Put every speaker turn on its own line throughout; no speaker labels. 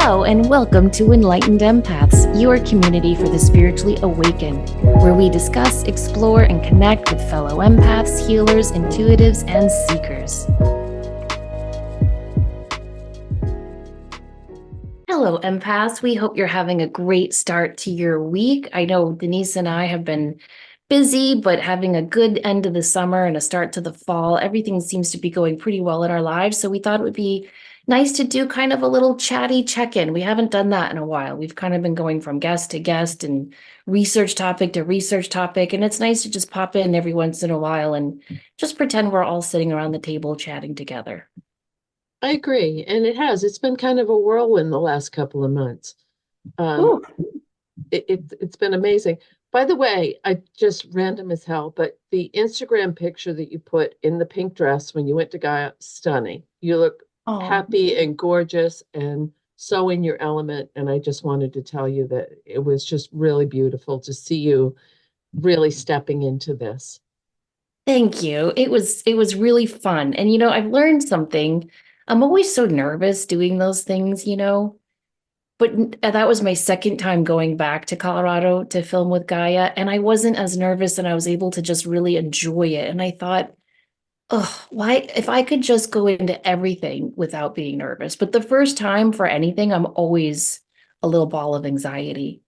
Hello, and welcome to Enlightened Empaths, your community for the spiritually awakened, where we discuss, explore, and connect with fellow empaths, healers, intuitives, and seekers. Hello, empaths. We hope you're having a great start to your week. I know Denise and I have been busy, but having a good end of the summer and a start to the fall. Everything seems to be going pretty well in our lives, so we thought it would be nice to do kind of a little chatty check-in. We haven't done that in a while. We've kind of been going from guest to guest and research topic to research topic, and it's nice to just pop in every once in a while and just pretend we're all sitting around the table chatting together.
I agree. And it's been kind of a whirlwind the last couple of months.
Ooh.
It's been amazing. By the way, I just random as hell, but the Instagram picture that you put in the pink dress when you went to Gaia, stunning. You look
Oh,
happy and gorgeous and so in your element. And I just wanted to tell you that it was just really beautiful to see you really stepping into this.
thank you. It was really fun. And I've learned something. I'm always so nervous doing those things. But that was my second time going back to Colorado to film with Gaia, and I wasn't as nervous and I was able to just really enjoy it. And I thought, oh, why, if I could just go into everything without being nervous. But the first time for anything, I'm always a little ball of anxiety.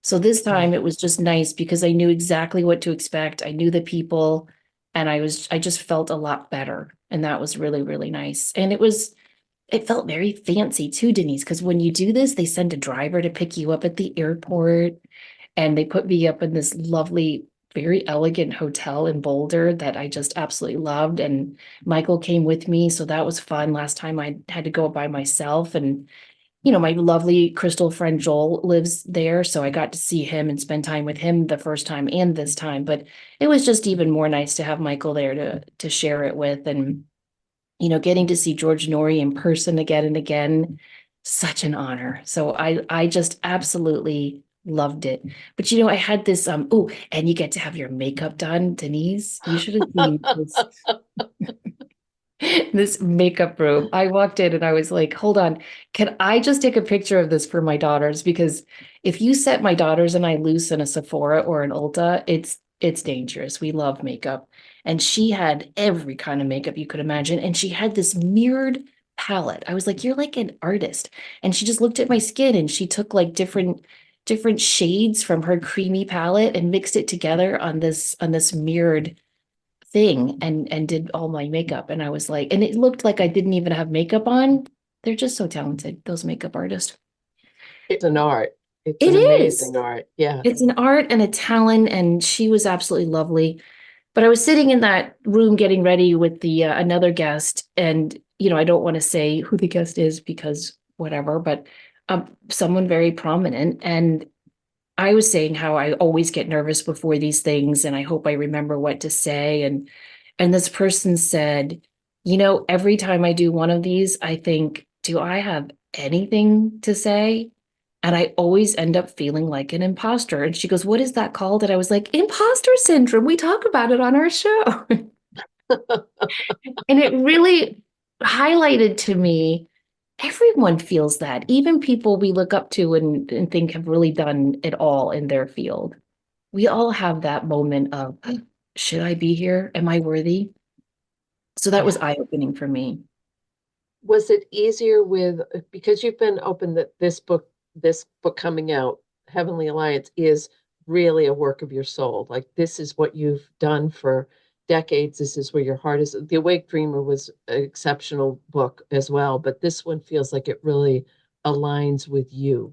So this
Yeah.
time it was just nice because I knew exactly what to expect. I knew the people and I just felt a lot better. And that was really, really nice. And it felt very fancy too, Denise, because when you do this, they send a driver to pick you up at the airport and they put me up in this lovely, very elegant hotel in Boulder that I just absolutely loved. And Michael came with me, so that was fun. Last time I had to go by myself, and my lovely crystal friend Joel lives there, so I got to see him and spend time with him the first time and this time. But it was just even more nice to have Michael there to share it with, and getting to see George Norrie in person again and again, such an honor. So I just absolutely loved it. But I had this oh, and you get to have your makeup done, Denise. You should have seen this this makeup room. I walked in and I was like, hold on, can I just take a picture of this for my daughters? Because if you set my daughters and I loose in a Sephora or an Ulta, it's dangerous. We love makeup. And she had every kind of makeup you could imagine. And she had this mirrored palette. I was like, you're like an artist. And she just looked at my skin and she took like different shades from her creamy palette and mixed it together on this mirrored thing and did all my makeup. And I was like, and it looked like I didn't even have makeup on. They're just so talented, those makeup artists.
It's an art. It's
It
an
is.
amazing art. Yeah.
It's an art and a talent, and she was absolutely lovely. But I was sitting in that room getting ready with the another guest, and I don't want to say who the guest is because whatever, but someone very prominent. And I was saying how I always get nervous before these things, and I hope I remember what to say. And this person said, every time I do one of these, I think, do I have anything to say? And I always end up feeling like an imposter. And she goes, what is that called? And I was like, imposter syndrome. We talk about it on our show. And it really highlighted to me, everyone feels that. Even people we look up to and think have really done it all in their field. We all have that moment of, should I be here? Am I worthy? So that was
Yeah.
eye-opening for me.
Was it easier because you've been open that this book coming out, Heavenly Alliance, is really a work of your soul. Like this is what you've done for decades. This is where your heart is. The Awake Dreamer was an exceptional book as well, but this one feels like it really aligns with you.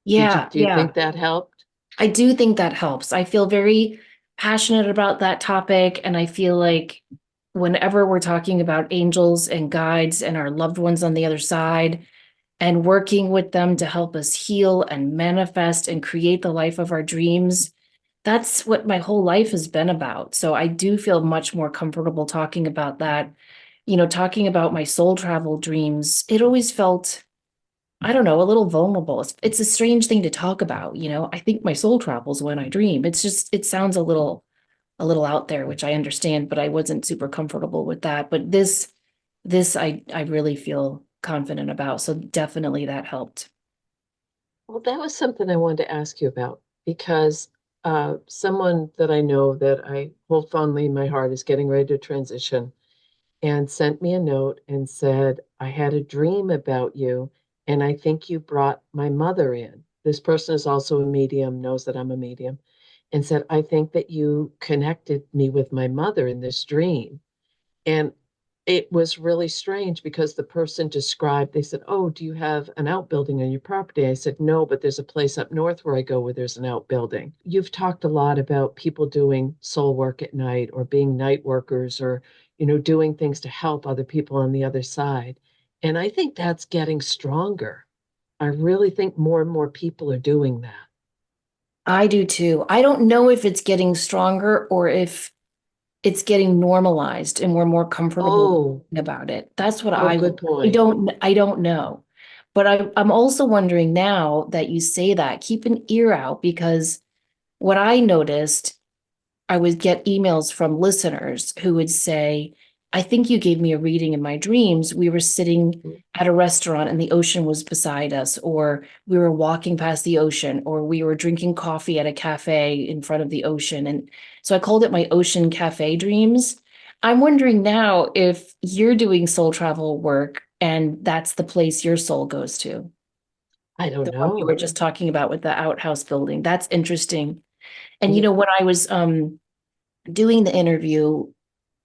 Yeah,
Do you
yeah.
think that helped?
I do think that helps. I feel very passionate about that topic, and I feel like whenever we're talking about angels and guides and our loved ones on the other side and working with them to help us heal and manifest and create the life of our dreams, that's what my whole life has been about. So I do feel much more comfortable talking about that. Talking about my soul travel dreams, it always felt, I don't know, a little vulnerable. It's a strange thing to talk about. I think my soul travels when I dream. It's just, it sounds a little out there, which I understand, but I wasn't super comfortable with that. But this I really feel confident about. So definitely that helped.
Well, that was something I wanted to ask you about because someone that I know that I hold fondly in my heart is getting ready to transition and sent me a note and said, I had a dream about you, and I think you brought my mother in. This person is also a medium, knows that I'm a medium, and said, I think that you connected me with my mother in this dream. And it was really strange because the person described, they said, oh, do you have an outbuilding on your property? I said, no, but there's a place up north where I go where there's an outbuilding. You've talked a lot about people doing soul work at night or being night workers or, doing things to help other people on the other side. And I think that's getting stronger. I really think more and more people are doing that.
I do too. I don't know if it's getting stronger or if it's getting normalized and we're more comfortable
Oh,
about it. That's what
oh,
I
good
I
point.
don't know. But I'm also wondering now that you say that, keep an ear out because what I noticed I would get emails from listeners who would say, I think you gave me a reading in my dreams. We were sitting at a restaurant and the ocean was beside us, or we were walking past the ocean, or we were drinking coffee at a cafe in front of the ocean. And so I called it my ocean cafe dreams. I'm wondering now if you're doing soul travel work and that's the place your soul goes to,
I don't
the one you were
know.
just talking about with the outhouse building. That's interesting. And
Yeah.
when I was doing the interview,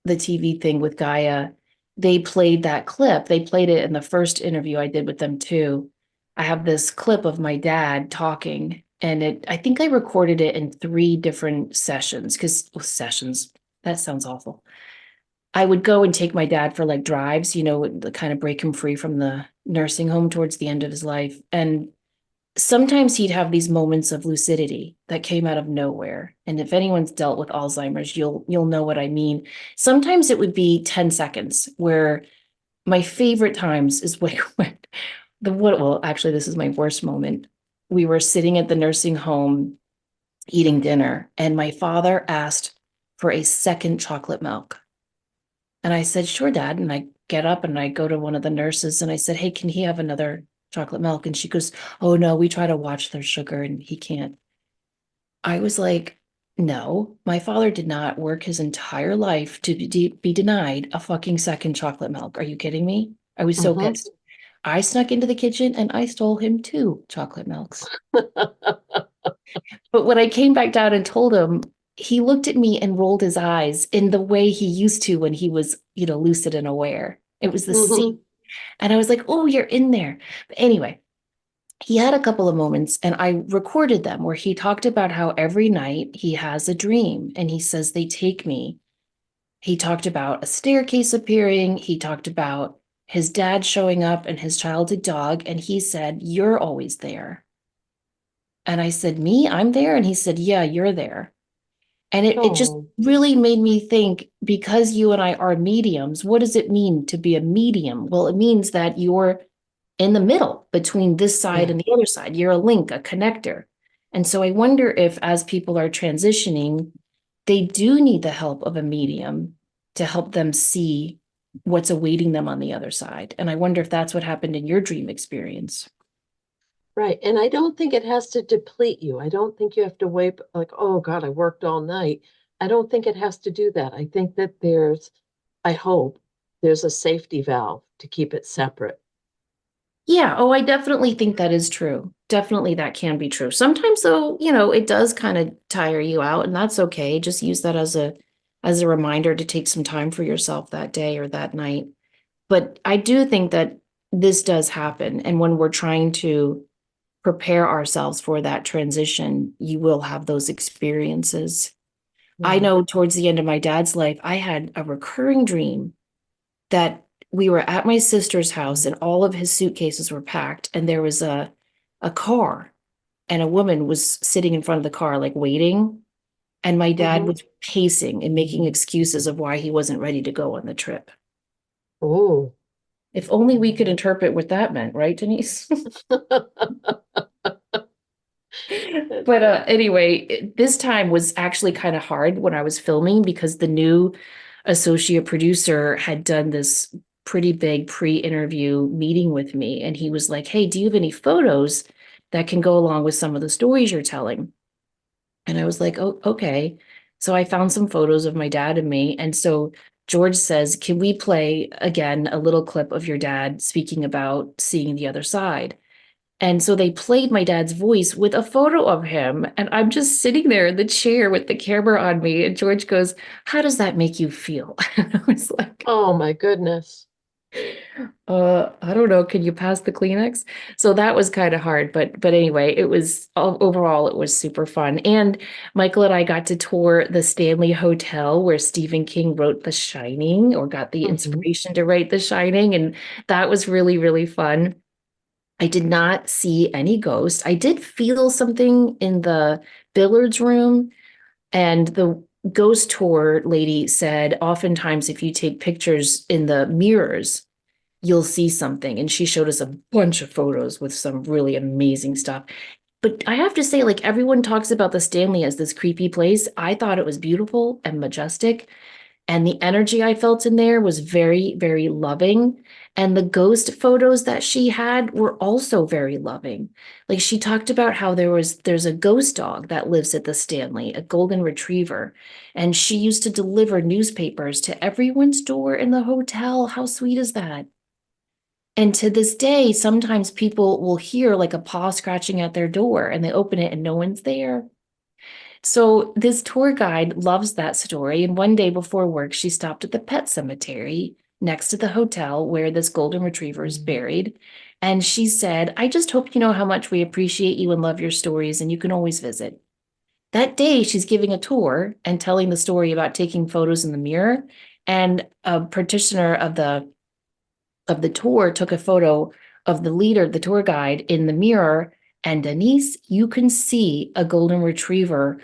the TV thing with Gaia, they played that clip. They played it in the first interview I did with them too. I have this clip of my dad talking, and I think I recorded it in three different sessions because sessions, that sounds awful. I would go and take my dad for like drives, to kind of break him free from the nursing home towards the end of his life. And sometimes he'd have these moments of lucidity that came out of nowhere. And if anyone's dealt with Alzheimer's, you'll know what I mean. Sometimes it would be 10 seconds where my favorite times is when well, actually, this is my worst moment. We were sitting at the nursing home eating dinner, and my father asked for a second chocolate milk. And I said, sure, Dad. And I get up and I go to one of the nurses and I said, hey, can he have another chocolate milk? And she goes, oh, no, we try to watch their sugar and he can't. I was like, no, my father did not work his entire life to be denied a fucking second chocolate milk. Are you kidding me? I was so
Hmm.
pissed. I snuck into the kitchen and I stole him two chocolate milks. But when I came back down and told him, he looked at me and rolled his eyes in the way he used to when he was, lucid and aware. It was the same.
Hmm.
And I was like, oh, you're in there. But anyway, he had a couple of moments and I recorded them where he talked about how every night he has a dream and he says, they take me. He talked about a staircase appearing. He talked about his dad showing up and his childhood dog. And he said, you're always there. And I said, me, I'm there. And he said, yeah, you're there. And it just
Oh.
really made me think because you and I are mediums, what does it mean to be a medium? Well, it means that you're in the middle between this side
Yeah.
and the other side. You're a link, a connector. And so I wonder if as people are transitioning, they do need the help of a medium to help them see what's awaiting them on the other side. And I wonder if that's what happened in your dream experience.
Right. And I don't think it has to deplete you. I don't think you have to wait like, oh God, I worked all night. I don't think it has to do that. I think that I hope there's a safety valve to keep it separate.
Yeah, oh, I definitely think that is true. Definitely that can be true. Sometimes though, it does kind of tire you out and that's okay. Just use that as a reminder to take some time for yourself that day or that night. But I do think that this does happen and when we're trying to prepare ourselves for that transition, you will have those experiences. I
Yeah.
know towards the end of my dad's life, I had a recurring dream that we were at my sister's house and all of his suitcases were packed and there was a car and a woman was sitting in front of the car like waiting and my dad
Hmm.
was pacing and making excuses of why he wasn't ready to go on the trip.
Oh.
If only we could interpret what that meant, right, Denise?
That's
But
funny.
anyway, this time was actually kind of hard when I was filming because the new associate producer had done this pretty big pre-interview meeting with me. And he was like, hey, do you have any photos that can go along with some of the stories you're telling? And I was like, oh, okay. So I found some photos of my dad and me. And so George says, can we play again a little clip of your dad speaking about seeing the other side? And so they played my dad's voice with a photo of him. And I'm just sitting there in the chair with the camera on me. And George goes, how does that make you feel? And I was like,
Oh my goodness.
I don't know. Can you pass the Kleenex? So that was kind of hard, but anyway, it was overall it was super fun. And Michael and I got to tour the Stanley Hotel where Stephen King wrote The Shining or got the
Mhm.
inspiration to write The Shining, and that was really, really fun. I did not see any ghosts. I did feel something in the billiards room, and the ghost tour lady said oftentimes if you take pictures in the mirrors you'll see something. And she showed us a bunch of photos with some really amazing stuff. But I have to say, like, everyone talks about the Stanley as this creepy place. I thought it was beautiful and majestic. And the energy I felt in there was very, very loving. And the ghost photos that she had were also very loving. Like she talked about how there's a ghost dog that lives at the Stanley, a golden retriever, and she used to deliver newspapers to everyone's door in the hotel. How sweet is that? And to this day, sometimes people will hear like a paw scratching at their door and they open it and no one's there. So this tour guide loves that story. And one day before work, she stopped at the pet cemetery next to the hotel where this golden retriever is
Mhm.
buried. And she said, I just hope you know how much we appreciate you and love your stories, and you can always visit. That day, she's giving a tour and telling the story about taking photos in the mirror. And a practitioner of the tour took a photo of the leader, the tour guide, in the mirror. And Denise, you can see a golden retriever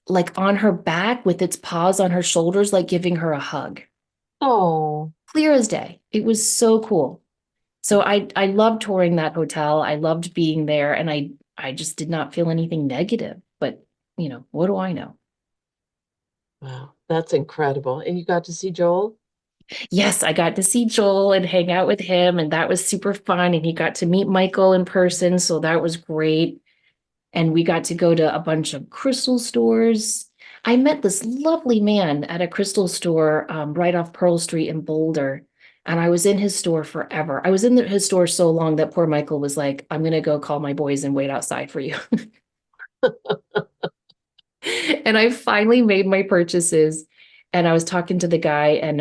like on her back with its paws on her shoulders, like giving her a hug.
Oh,
Clear as day. It was so cool. So I loved touring that hotel. I loved being there, and I just did not feel anything negative. But what do I know?
wow. That's incredible. And you got to see Joel?
Yes, I got to see Joel and hang out with him, and that was super fun. And he got to meet Michael in person, so that was great. And we got to go to a bunch of crystal stores. I met this lovely man at a crystal store right off Pearl Street in Boulder. And I was in his store forever. I was in his store so long that poor Michael was like, I'm going to go call my boys and wait outside for you. And I finally made my purchases. And I was talking to the guy, and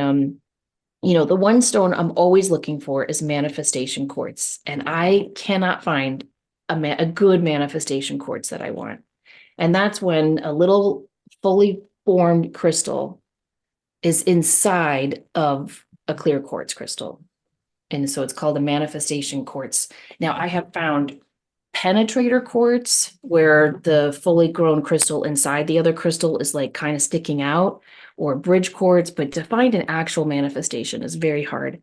the one stone I'm always looking for is manifestation quartz. And I cannot find a good manifestation quartz that I want. And that's when a little fully formed crystal is inside of a clear quartz crystal. And so it's called a manifestation quartz. Now, I have found penetrator quartz where the fully grown crystal inside the other crystal is like kind of sticking out, or bridge quartz, but to find an actual manifestation is very hard.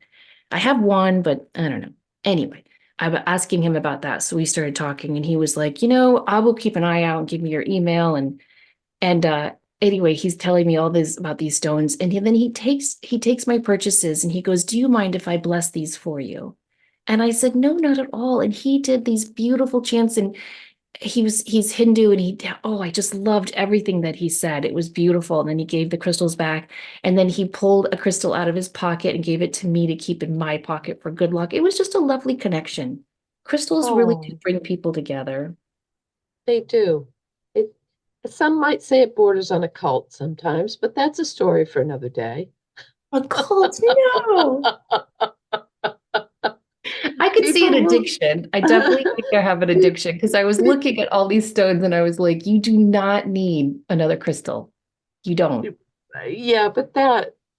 I have one, but I don't know. Anyway, I was asking him about that. So we started talking, and he was like, I will keep an eye out and give me your email. And anyway, he's telling me all this about these stones. And then he takes my purchases and he goes, do you mind if I bless these for you? And I said, no, not at all. And he did these beautiful chants, and he's Hindu, and I just loved everything that he said. It was beautiful. And then he gave the crystals back, and then he pulled a crystal out of his pocket and gave it to me to keep in my pocket for good luck. It was just a lovely connection. Crystals really do
Oh,
bring people together.
they do. It, some might say it borders on a cult sometimes, but that's a story for another day.
A cult? No. I could see an
People
addiction. I definitely
will.
think I have an addiction because I was looking at all these stones and I was like, you do not need another crystal. You don't.
Yeah, but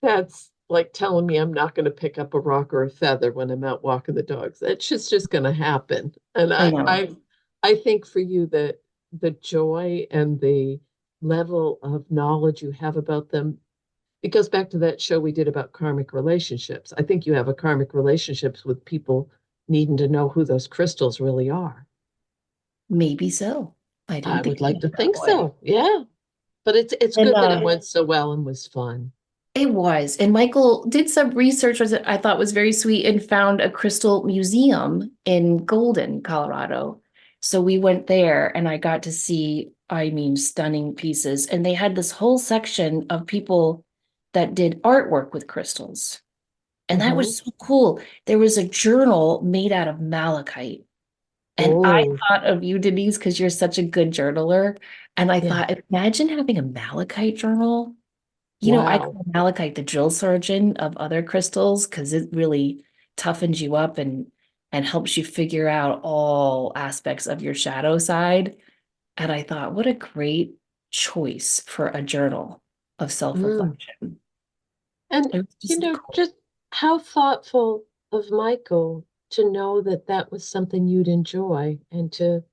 that's like telling me I'm not going to pick up a rock or a feather when I'm out walking the dogs. That's just going to happen. And
I
I,
know.
I I think for you that the joy and the level of knowledge you have about them, it goes back to that show we did about karmic relationships. I think you have a karmic relationships with people needing to know who those crystals really are.
Maybe so. I
I
didn't think
would
of
like
it
to
that
think
way.
so. Yeah. But it's
And
good that it went so well and was fun.
It was. And Michael did some research that I thought was very sweet and found a crystal museum in Golden, Colorado. So we went there and I got to see, I mean, stunning pieces. And they had this whole section of people that did artwork with crystals. And that
Hmm.
was so cool. There was a journal made out of malachite. And I
Oh,
thought of you, Denise, because you're such a good journaler. And I
yeah.
thought, imagine having a malachite journal. I
Wow.
call malachite the drill sergeant of other crystals because it really toughens you up and helps you figure out all aspects of your shadow side. And I thought, what a great choice for a journal of
Mm.
self-reflection.
And,
It was just cool.
just how thoughtful of Michael to know that that was something you'd enjoy and to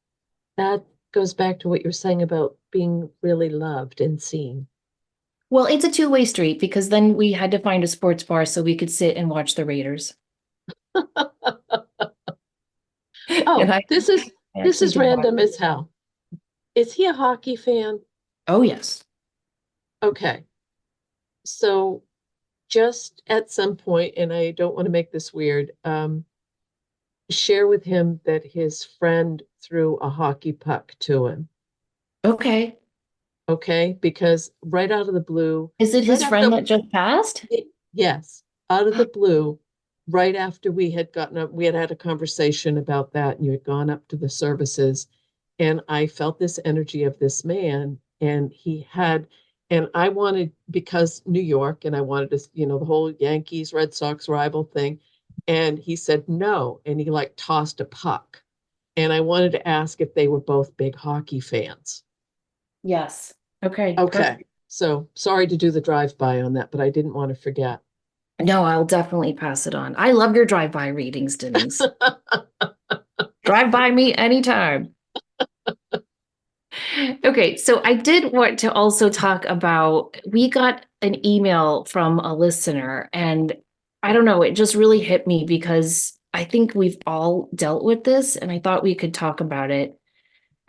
that goes back to what you're saying about being really loved and seen.
Well, it's a two-way street because then we had to find a sports bar so we could sit and watch the Raiders. And
Oh,
I
this
actually
is
did watch.
random as hell. Is he a hockey fan?
Oh, yes.
Okay. So just at some point, and I don't want to make this weird, share with him that his friend threw a hockey puck to him.
Okay.
Okay, because right out of the blue,
Is it
right
his
after,
friend that just passed?
yes, out of the blue, right after we had gotten up, we had had a conversation about that, and you had gone up to the services, and I felt this energy of this man, and he had, and I wanted, because New York, and I wanted to, the whole Yankees, Red Sox rival thing, and he said no, and he like tossed a puck. And I wanted to ask if they were both big hockey fans.
Yes. Okay,
Okay.
perfect.
So sorry to do the drive-by on that, but I didn't want to forget.
No, I'll definitely pass it on. I love your drive-by readings, Denise. Drive by me anytime. Okay, so I did want to also talk about, we got an email from a listener, and I don't know, it just really hit me because I think we've all dealt with this, and I thought we could talk about it.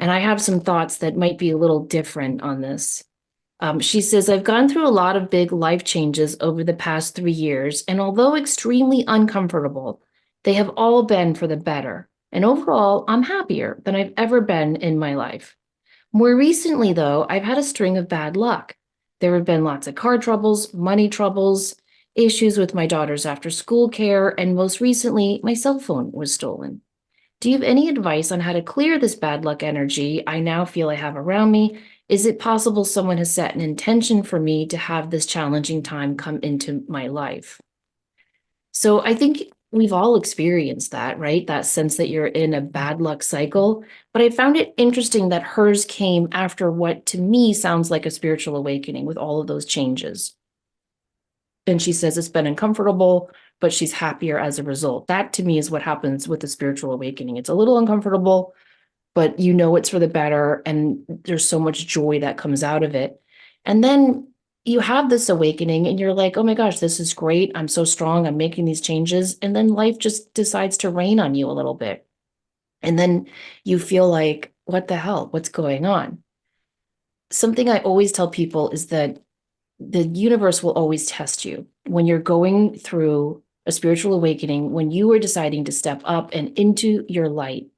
And I have some thoughts that might be a little different on this. She says, I've gone through a lot of big life changes over the past 3 years, and although extremely uncomfortable, they have all been for the better. And overall, I'm happier than I've ever been in my life. More recently, though, I've had a string of bad luck. There have been lots of car troubles, money troubles, issues with my daughter's after school care, and most recently, my cell phone was stolen. Do you have any advice on how to clear this bad luck energy I now feel I have around me? Is it possible someone has set an intention for me to have this challenging time come into my life? So I think we've all experienced that, right? That sense that you're in a bad luck cycle. But I found it interesting that hers came after what to me sounds like a spiritual awakening with all of those changes. And she says it's been uncomfortable, but she's happier as a result. That to me is what happens with a spiritual awakening. It's a little uncomfortable, but you know it's for the better. And there's so much joy that comes out of it. And then you have this awakening and you're like, oh my gosh, this is great. I'm so strong. I'm making these changes. And then life just decides to rain on you a little bit. And then you feel like, what the hell? What's going on? Something I always tell people is that the universe will always test you when you're going through a spiritual awakening, when you are deciding to step up and into your light.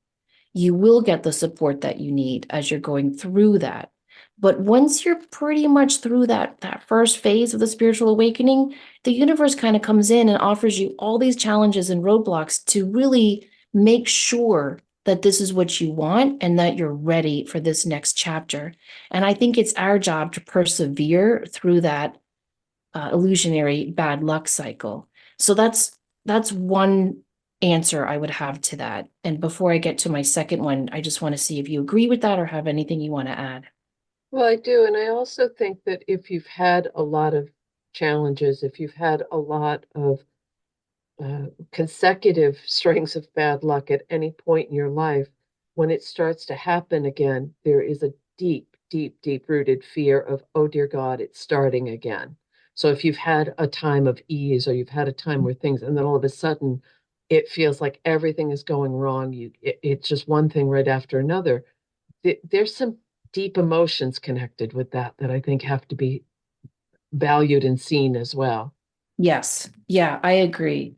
You will get the support that you need as you're going through that. But once you're pretty much through that first phase of the spiritual awakening, the universe kind of comes in and offers you all these challenges and roadblocks to really make sure that this is what you want and that you're ready for this next chapter. And I think it's our job to persevere through that illusionary bad luck cycle. So that's one answer I would have to that. And before I get to my second one, I just want to see if you agree with that or have anything you want to add.
Well, I do. And I also think that if you've had a lot of challenges, if you've had a lot of consecutive strings of bad luck at any point in your life, when it starts to happen again, there is a deep, deep, deep rooted fear of, oh dear God, it's starting again. So if you've had a time of ease or you've had a time where things, and then all of a sudden it feels like everything is going wrong, it's just one thing right after another. There's some deep emotions connected with that that I think have to be valued and seen as well.
Yes. Yeah, I agree.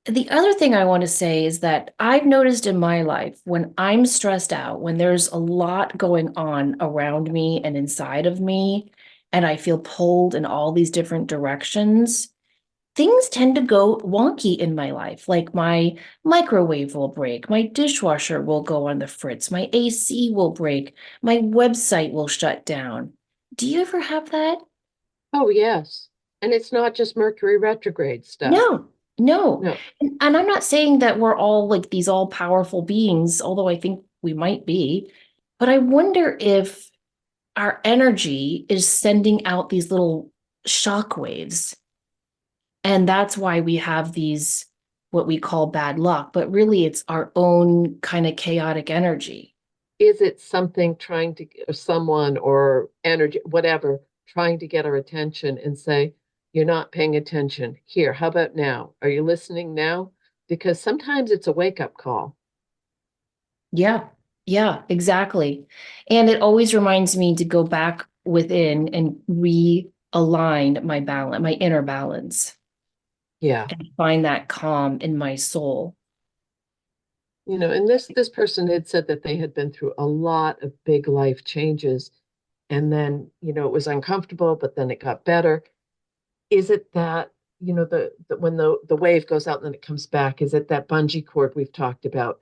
The other thing I want to say is that I've noticed in my life when I'm stressed out, when there's a lot going on around me and inside of me, and I feel pulled in all these different directions, things tend to go wonky in my life. Like my microwave will break, my dishwasher will go on the fritz, my AC will break, my website will shut down. Do you ever have that?
Oh, yes. And it's not just Mercury retrograde stuff.
No, no.
No.
And I'm not saying that we're all like these all powerful beings, although I think we might be. But I wonder if our energy is sending out these little shock waves. And that's why we have these, what we call bad luck. But really, it's our own kind of chaotic energy.
Is it something trying to, or someone or energy, whatever, trying to get our attention and say, you're not paying attention. Here, how about now? Are you listening now? Because sometimes it's a wake-up call.
Yeah, yeah, exactly. And it always reminds me to go back within and realign my balance, my inner balance,
Yeah.
and find that calm in my soul.
And this person had said that they had been through a lot of big life changes, and then, it was uncomfortable, but then it got better. Is it that, when the wave goes out and then it comes back, is it that bungee cord we've talked about?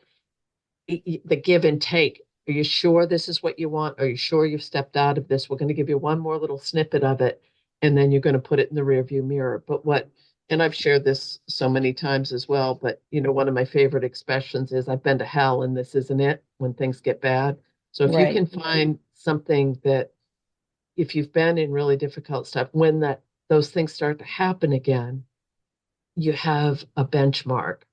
The give and take. Are you sure this is what you want? Are you sure you've stepped out of this? We're going to give you one more little snippet of it, and then you're going to put it in the rearview mirror. And I've shared this so many times as well, but one of my favorite expressions is I've been to hell and this isn't it when things get bad. So if you
Right.
can find something that, if you've been in really difficult stuff, when those things start to happen again, you have a benchmark.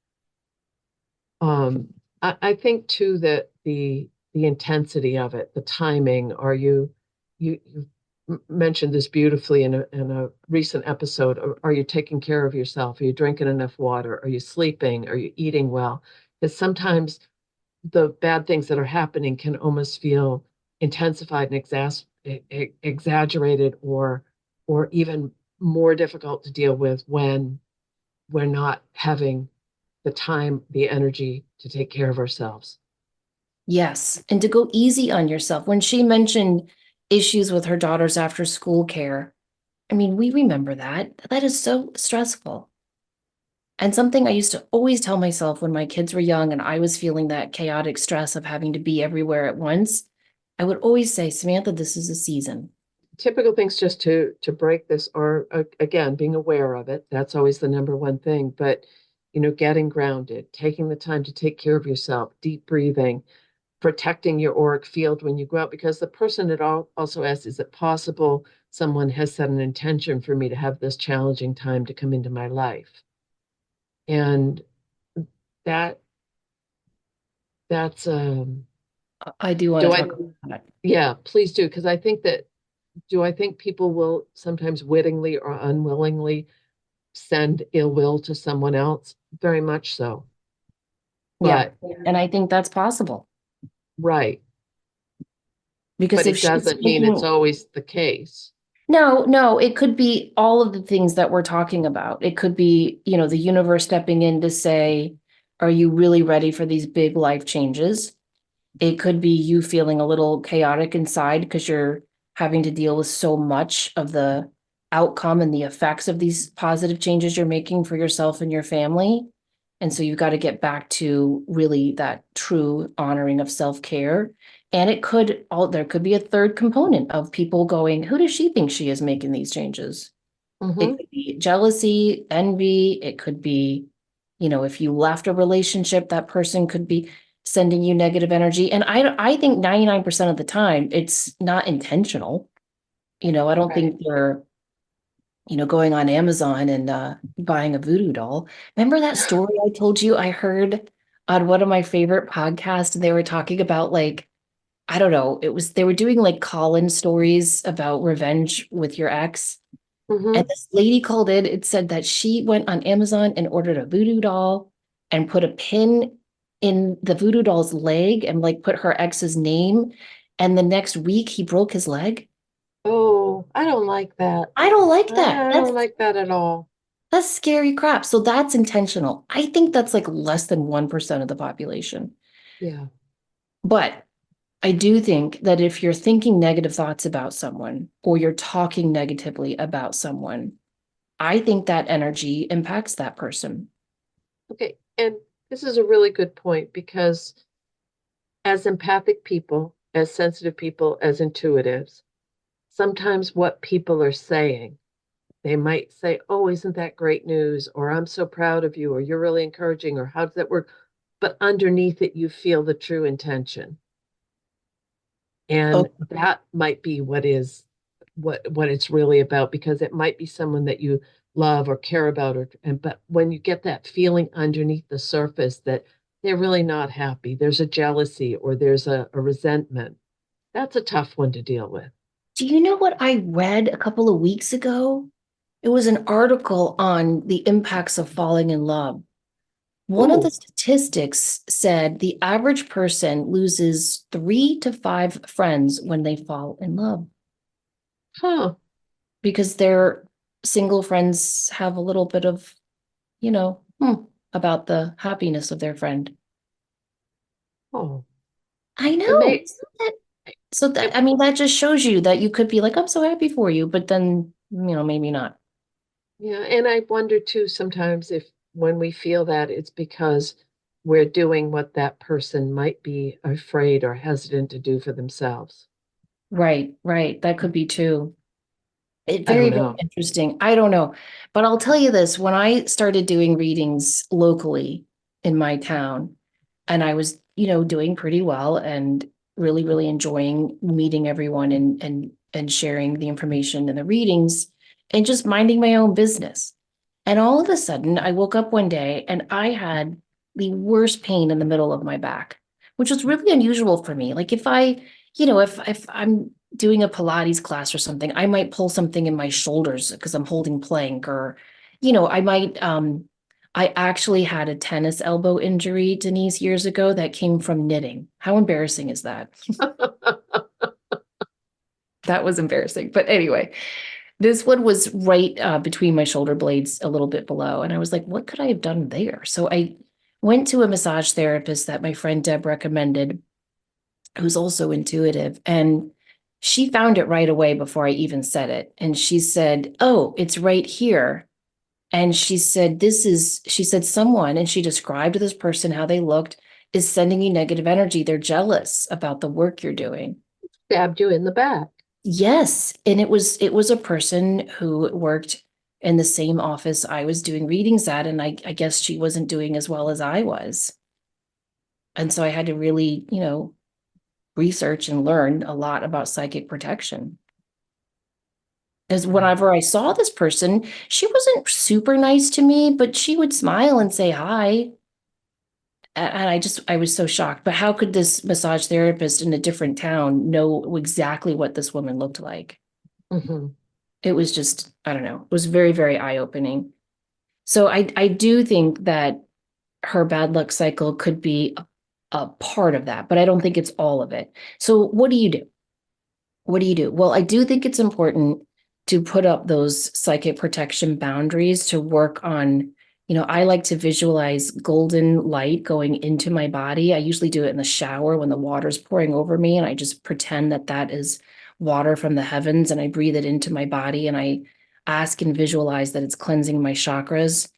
I think too that the intensity of it, the timing, you mentioned this beautifully in a recent episode. Are you taking care of yourself? Are you drinking enough water? Are you sleeping? Are you eating well? Because sometimes the bad things that are happening can almost feel intensified and exaggerated, or even more difficult to deal with when we're not having the time, the energy to take care of ourselves.
Yes. And to go easy on yourself. When she mentioned issues with her daughter's after school care, I mean, we remember that. That is so stressful. And something I used to always tell myself when my kids were young and I was feeling that chaotic stress of having to be everywhere at once, I would always say, Samantha, this is a season.
Typical things just to break this, or again, being aware of it. That's always the number one thing. But getting grounded, taking the time to take care of yourself, deep breathing, protecting your auric field when you go out. Because the person that also asks, is it possible someone has set an intention for me to have this challenging time to come into my life? And that that's
I do want
do
to
I
talk about that.
yeah, please do, because I think people will sometimes wittingly or unwillingly send ill will to someone else? Very much so.
Yeah.
But
And I think that's possible
right.
because
But
if
it
she's
doesn't mean it's
speaking,
always the case.
no, no, it could be all of the things that we're talking about. It could be, the universe stepping in to say, are you really ready for these big life changes? It could be you feeling a little chaotic inside because you're having to deal with so much of the outcome and the effects of these positive changes you're making for yourself and your family. And so you've got to get back to really that true honoring of self-care. And there could be a third component of people going, who does she think she is making these changes? It
Hmm.
could be jealousy, envy. It could be, if you left a relationship, that person could be sending you negative energy. And I think 99% of the time it's not intentional. I don't
Right.
think they're, going on Amazon and buying a voodoo doll. Remember that story I told you I heard on one of my favorite podcasts? And they were talking about like, I don't know, they were doing like call-in stories about revenge with your ex. And
Hmm.
this lady called in. It said that she went on Amazon and ordered a voodoo doll and put a pin in the voodoo doll's leg and like put her ex's name. And the next week he broke his leg.
Oh, I don't like that.
I don't like that.
I don't like that at all.
That's scary crap. So that's intentional. I think that's like less than 1% of the population.
Yeah.
But I do think that if you're thinking negative thoughts about someone or you're talking negatively about someone, I think that energy impacts that person.
Okay. And this is a really good point because as empathic people, as sensitive people, as intuitives, sometimes what people are saying, they might say, "Oh, isn't that great news?" Or "I'm so proud of you," or "You're really encouraging," or "How does that work?" But underneath it, you feel the true intention.
Oh,
And that might be what it's really about, because it might be someone that you love or care about, but when you get that feeling underneath the surface that they're really not happy, there's a jealousy or there's a resentment, that's a tough one to deal with.
do you know what I read a couple of weeks ago? It was an article on the impacts of falling in love. One of the
Oh,
statistics said the average person loses 3 to 5 friends when they fall in love
huh.
because their single friends have a little bit of, about the happiness of their friend.
Oh,
I
it
know.
may
So that,
it,
I mean, that just shows you that you could be like, I'm so happy for you, but then, maybe not.
yeah, and I wonder too sometimes if when we feel that it's because we're doing what that person might be afraid or hesitant to do for themselves.
Right, right. That could be too. It
I don't
very, very
know.
interesting. I don't know. But I'll tell you this, when I started doing readings locally in my town, and I was, doing pretty well and really, really enjoying meeting everyone and sharing the information and the readings and just minding my own business. And all of a sudden, I woke up one day and I had the worst pain in the middle of my back, which was really unusual for me. Like if I'm doing a Pilates class or something, I might pull something in my shoulders because I'm holding plank, or, I actually had a tennis elbow injury, Denise, years ago that came from knitting. How embarrassing is that? That was embarrassing. But anyway, this one was right between my shoulder blades, a little bit below. And I was like, what could I have done there? So I went to a massage therapist that my friend Deb recommended, who's also intuitive. And she found it right away before I even said it. And she said, oh, it's right here. And she said, someone, and she described to this person how they looked, is sending you negative energy. They're jealous about the work you're doing.
Stabbed you in the back.
Yes. And it was a person who worked in the same office I was doing readings at. And I guess she wasn't doing as well as I was. And so I had to really, research and learn a lot about psychic protection. Because
Wow.
whenever I saw this person, she wasn't super nice to me, but she would smile and say hi. And I was so shocked. But how could this massage therapist in a different town know exactly what this woman looked like?
Hmm.
It was just, I don't know, it was very, very eye-opening. So I do think that her bad luck cycle could be a part of that, but I don't think it's all of it. So what do you do? What do you do? Well, I do think it's important to put up those psychic protection boundaries to work on, I like to visualize golden light going into my body. I usually do it in the shower when the water's pouring over me, and I just pretend that that is water from the heavens, and I breathe it into my body, and I ask and visualize that it's cleansing my chakras.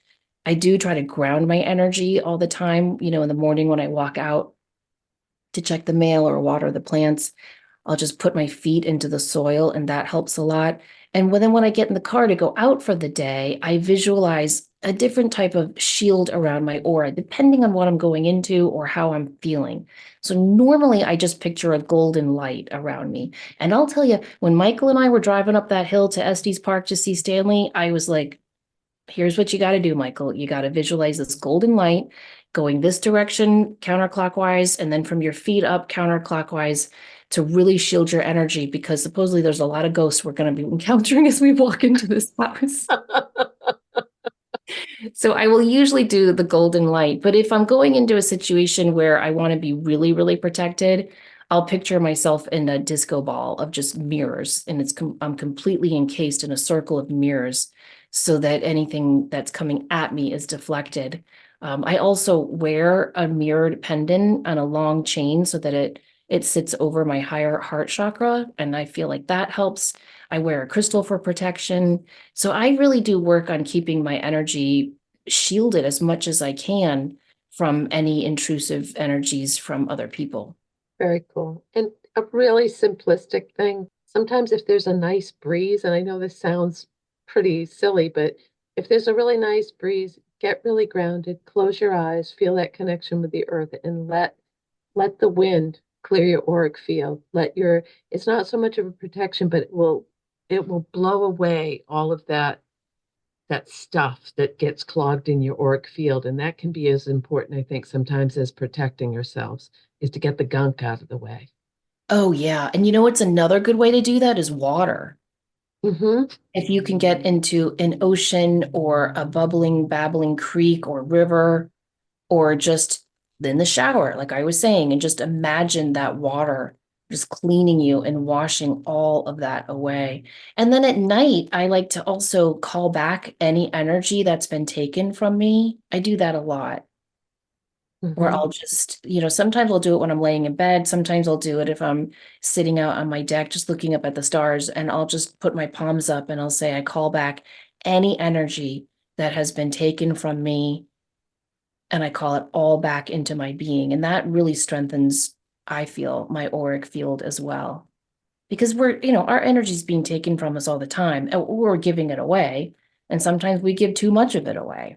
I do try to ground my energy all the time, in the morning when I walk out to check the mail or water the plants. I'll just put my feet into the soil, and that helps a lot. And then when I get in the car to go out for the day, I visualize a different type of shield around my aura, depending on what I'm going into or how I'm feeling. So normally I just picture a golden light around me. And I'll tell you, when Michael and I were driving up that hill to Estes Park to see Stanley, I was like, here's what you got to do, Michael. You got to visualize this golden light going this direction counterclockwise, and then from your feet up counterclockwise to really shield your energy, because supposedly there's a lot of ghosts we're going to be encountering as we walk into this house. So I will usually do the golden light. But if I'm going into a situation where I want to be really, really protected, I'll picture myself in a disco ball of just mirrors, and I'm completely encased in a circle of mirrors so that anything that's coming at me is deflected. I also wear a mirrored pendant on a long chain so that it sits over my higher heart chakra, and I feel like that helps. I wear a crystal for protection. So I really do work on keeping my energy shielded as much as I can from any intrusive energies from other people.
Very cool. And a really simplistic thing. Sometimes if there's a nice breeze, and I know this sounds pretty silly, but if there's a really nice breeze, get really grounded, close your eyes, feel that connection with the earth, and let the wind clear your auric field. Let your it's not so much of a protection, but it will blow away all of that stuff that gets clogged in your auric field. And that can be as important, I think, sometimes as protecting yourselves, is to get the gunk out of the way.
Oh, yeah. And you know what's another good way to do that is water.
Hmm.
If you can get into an ocean or a bubbling, babbling creek or river, or just in the shower, like I was saying, and just imagine that water just cleaning you and washing all of that away. And then at night, I like to also call back any energy that's been taken from me. I do that a lot. Or
Hmm.
I'll just, sometimes I'll do it when I'm laying in bed. Sometimes I'll do it if I'm sitting out on my deck, just looking up at the stars, and I'll just put my palms up and I'll say, I call back any energy that has been taken from me, and I call it all back into my being. And that really strengthens, I feel, my auric field as well. Because our energy is being taken from us all the time, and we're giving it away. And sometimes we give too much of it away.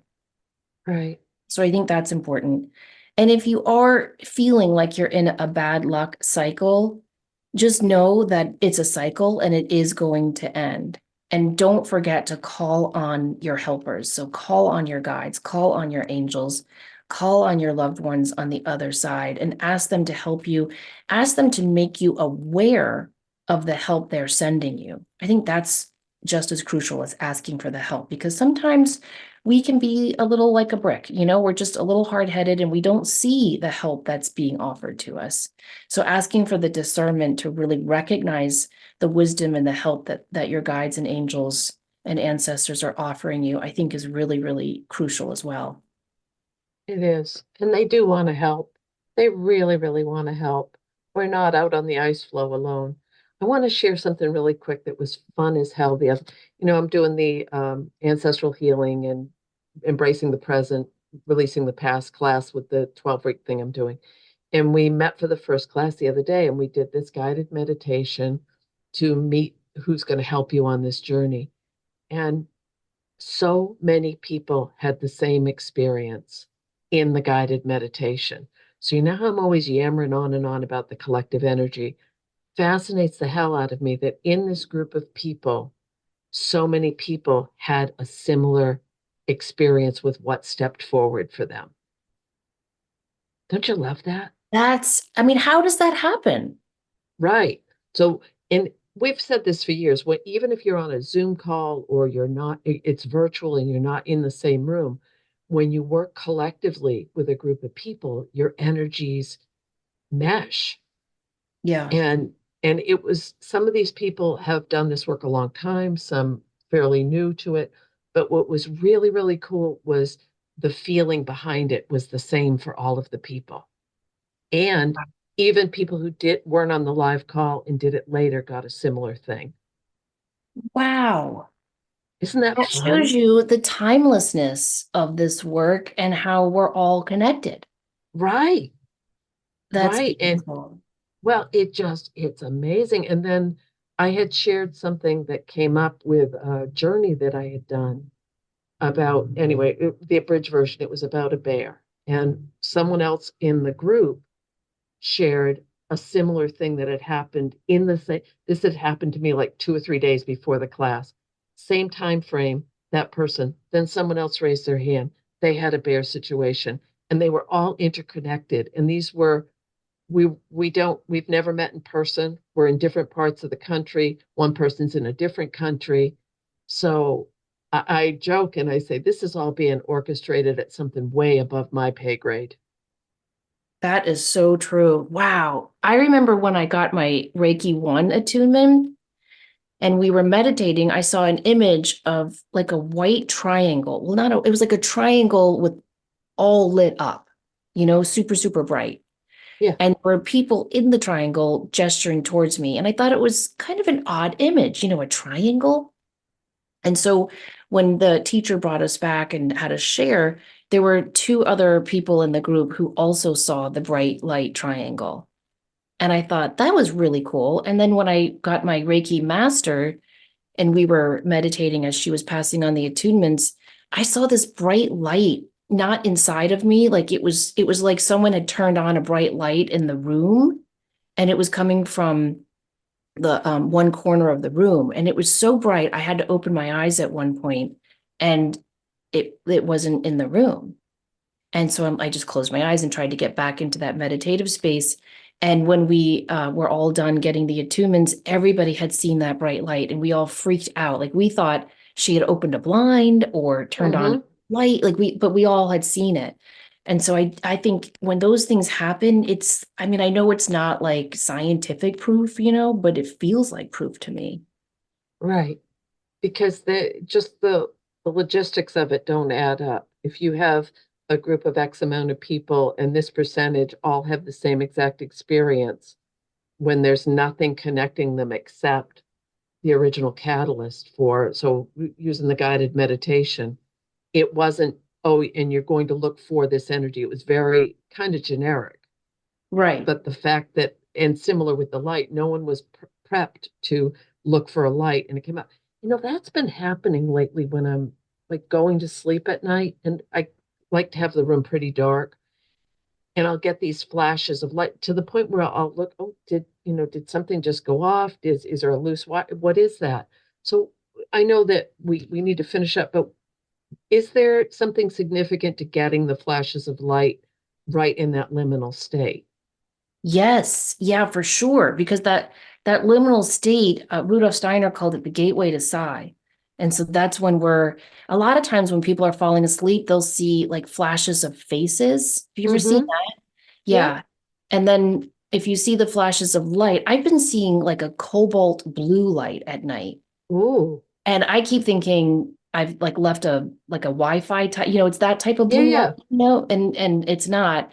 Right.
So I think that's important. And if you are feeling like you're in a bad luck cycle, just know that it's a cycle and it is going to end. And don't forget to call on your helpers. So call on your guides, call on your angels, call on your loved ones on the other side and ask them to help you. Ask them to make you aware of the help they're sending you. I think that's just as crucial as asking for the help, because sometimes we can be a little like a brick, we're just a little hard-headed and we don't see the help that's being offered to us. So asking for the discernment to really recognize the wisdom and the help that your guides and angels and ancestors are offering you, I think is really, really crucial as well.
It is. And they do want to help. They really, really want to help. We're not out on the ice floe alone. I want to share something really quick that was fun as hell. I'm doing the ancestral healing and embracing the present, releasing the past class with the 12-week thing I'm doing. And we met for the first class the other day, and we did this guided meditation to meet who's going to help you on this journey. And so many people had the same experience in the guided meditation. So, you know how I'm always yammering on and on about the collective energy? Fascinates the hell out of me that in this group of people, so many people had a similar experience with what stepped forward for them. Don't you love that?
I mean, how does that happen?
Right. So, and we've said this for years, when even if you're on a Zoom call or you're not, it's virtual and you're not in the same room, when you work collectively with a group of people, your energies mesh.
Yeah.
And it was some of these people have done this work a long time, some fairly new to it. But what was really, really cool was the feeling behind it was the same for all of the people. And even people who weren't on the live call and did it later got a similar thing.
Wow.
Isn't that
That shows
fun?
you the timelessness of this work and how we're all connected.
Right,
That's
right. And
beautiful.
well, it's amazing. And then I had shared something that came up with a journey that I had done about, anyway, the abridged version, it was about a bear. And someone else in the group shared a similar thing that had happened in the same, this had happened to me like 2 or 3 days before the class. Same time frame, that person. Then someone else raised their hand. They had a bear situation and they were all interconnected. And these were we've never met in person. We're in different parts of the country. One person's in a different country. So I joke and I say, this is all being orchestrated at something way above my pay grade.
That is so true. Wow. I remember when I got my Reiki 1 attunement and we were meditating, I saw an image of like a white triangle. Well, not a, it was like a triangle with all lit up, super, super bright.
Yeah.
And there were people in the triangle gesturing towards me. And I thought it was kind of an odd image, a triangle. And so when the teacher brought us back and had us share, there were two other people in the group who also saw the bright light triangle. And I thought that was really cool. And then when I got my Reiki master and we were meditating as she was passing on the attunements, I saw this bright light not inside of me. Like it was like someone had turned on a bright light in the room and it was coming from the one corner of the room. And it was so bright, I had to open my eyes at one point and it wasn't in the room. And so I just closed my eyes and tried to get back into that meditative space. And when we were all done getting the attunements, everybody had seen that bright light and we all freaked out. Like we thought she had opened a blind or turned on a
Mm-hmm.
light, but we all had seen it. And so I think when those things happen, I mean, I know it's not like scientific proof, but it feels like proof to me.
Right. Because the logistics of it don't add up. If you have a group of X amount of people and this percentage all have the same exact experience, when there's nothing connecting them except the original catalyst for, so using the guided meditation, it wasn't, oh, and you're going to look for this energy. It was very kind of generic.
Right.
But the fact that, and similar with the light, no one was prepped to look for a light and it came out. That's been happening lately when I'm like going to sleep at night and I like to have the room pretty dark and I'll get these flashes of light to the point where I'll look, oh, did something just go off? Is there a loose wire? What is that? So I know that we need to finish up, but is there something significant to getting the flashes of light right in that liminal state?
Yes, yeah, for sure. Because that liminal state, Rudolf Steiner called it the gateway to psi. And so that's when a lot of times when people are falling asleep, they'll see like flashes of faces. Have you ever seen
Mm-hmm.
that?
Yeah.
Yeah. And then if you see the flashes of light, I've been seeing like a cobalt blue light at night.
Ooh.
And I keep thinking I've like left a like a Wi-Fi type, it's that type of
Yeah,
blue light,
yeah.
and it's not.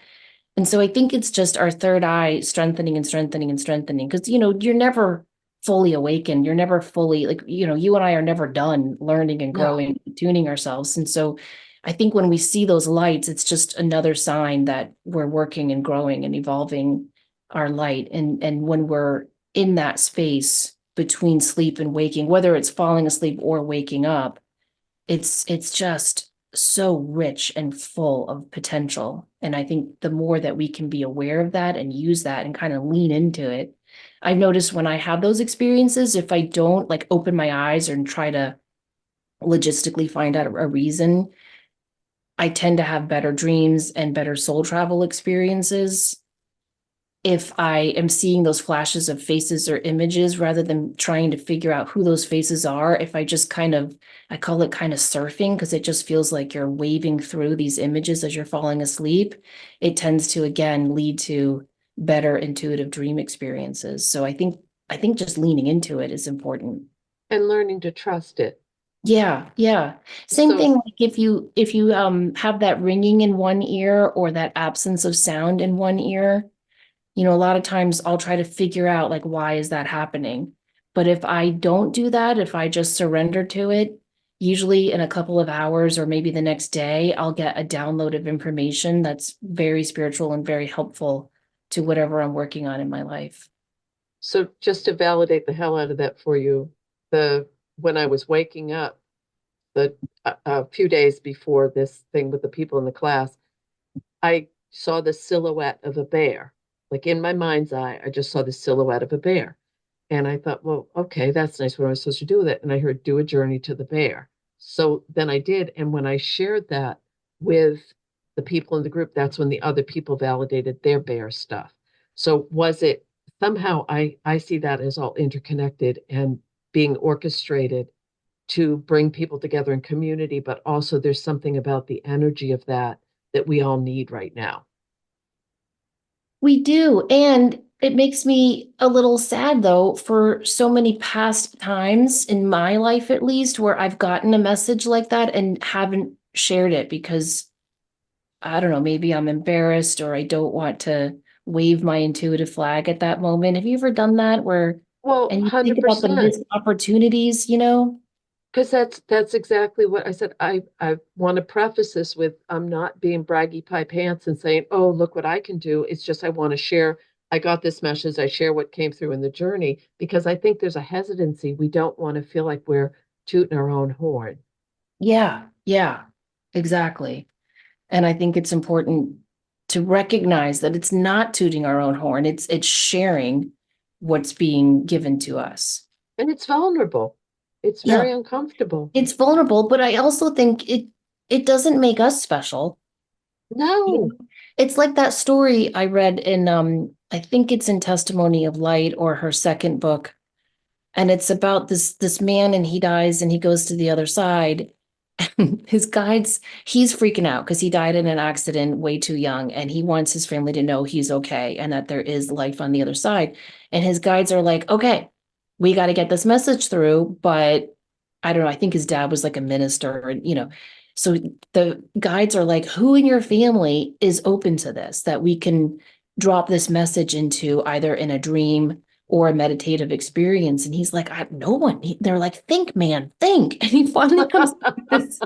And so I think it's just our third eye strengthening and strengthening and strengthening because, you're never fully awakened. You're never fully like, you and I are never done learning and
No.
growing, tuning ourselves. And so I think when we see those lights, it's just another sign that we're working and growing and evolving our light. And when we're in that space between sleep and waking, whether it's falling asleep or waking up, it's just so rich and full of potential. And I think the more that we can be aware of that and use that and kind of lean into it, I've noticed when I have those experiences, if I don't like open my eyes and try to logistically find out a reason, I tend to have better dreams and better soul travel experiences if I am seeing those flashes of faces or images rather than trying to figure out who those faces are, if I just I call it kind of surfing because it just feels like you're waving through these images as you're falling asleep, it tends to again lead to better intuitive dream experiences. So I think just leaning into it is important.
And learning to trust it.
Yeah, yeah. Same
So,
thing like if you have that ringing in one ear or that absence of sound in one ear, a lot of times I'll try to figure out like why is that happening. But if I don't do that, if I just surrender to it, usually in a couple of hours or maybe the next day, I'll get a download of information that's very spiritual and very helpful to whatever I'm working on in my life.
so just to validate the hell out of that for you, the when I was waking up a few days before this thing with the people in the class, I saw the silhouette of a bear. Like in my mind's eye, I just saw the silhouette of a bear. And I thought, well, okay, that's nice. What am I supposed to do with it? And I heard, do a journey to the bear. So then I did. And when I shared that with the people in the group, that's when the other people validated their bear stuff. So was it somehow I see that as all interconnected and being orchestrated to bring people together in community, but also there's something about the energy of that that we all need right now.
We do. And it makes me a little sad though, for so many past times in my life, at least, where I've gotten a message like that and haven't shared it because I don't know, maybe I'm embarrassed or I don't want to wave my intuitive flag at that moment. Have you ever done that where,
Well,
and you think about the
100%.
missed opportunities, you know?
Because that's exactly what I said. I want to preface this with I'm not being braggy pie pants and saying, oh, look what I can do. It's just I want to share. I got this message. I share what came through in the journey because I think there's a hesitancy. We don't want to feel like we're tooting our own horn.
Yeah, yeah, exactly. And I think it's important to recognize that it's not tooting our own horn. It's sharing what's being given to us.
And it's vulnerable. It's
Yeah,
very uncomfortable.
it's vulnerable, but I also think it doesn't make us special. You
No.
know? It's like that story I read in I think it's in Testimony of Light or her second book. And it's about this man and he dies and he goes to the other side. His guides, he's freaking out because he died in an accident way too young and he wants his family to know he's okay and that there is life on the other side. And his guides are like, okay, we got to get this message through. But I don't know, I think his dad was like a minister, and so the guides are like, who in your family is open to this, that we can drop this message into either in a dream or a meditative experience. And he's like, no one. They're like, think, man, think. And he finally comes up with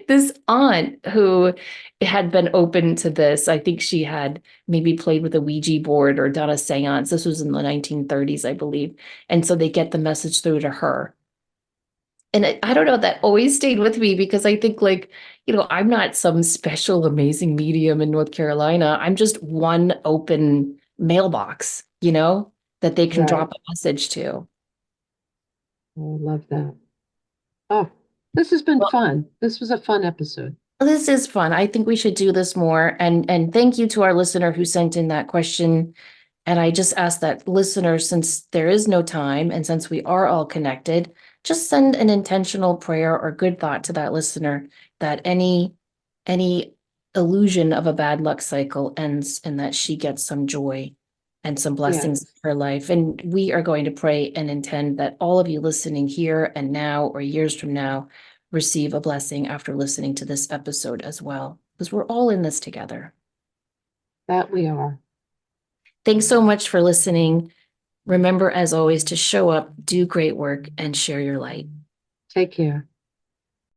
this aunt who had been open to this. I think she had maybe played with a Ouija board or done a seance. This was in the 1930s, I believe. And so they get the message through to her. And I don't know, that always stayed with me because I think, like, I'm not some special, amazing medium in North Carolina. I'm just one open mailbox, that they can
Right.
drop a message to.
Oh, I love that. Oh, this has been
Well,
fun. This was a fun episode.
this is fun. I think we should do this more. And thank you to our listener who sent in that question. And I just ask that listeners, since there is no time and since we are all connected, just send an intentional prayer or good thought to that listener, that any illusion of a bad luck cycle ends and that she gets some joy and some blessings in
Yes,
her life. And we are going to pray and intend that all of you listening here and now or years from now receive a blessing after listening to this episode as well, because we're all in this together.
that we are.
Thanks so much for listening. Remember, as always, to show up, do great work, and share your light.
Take care.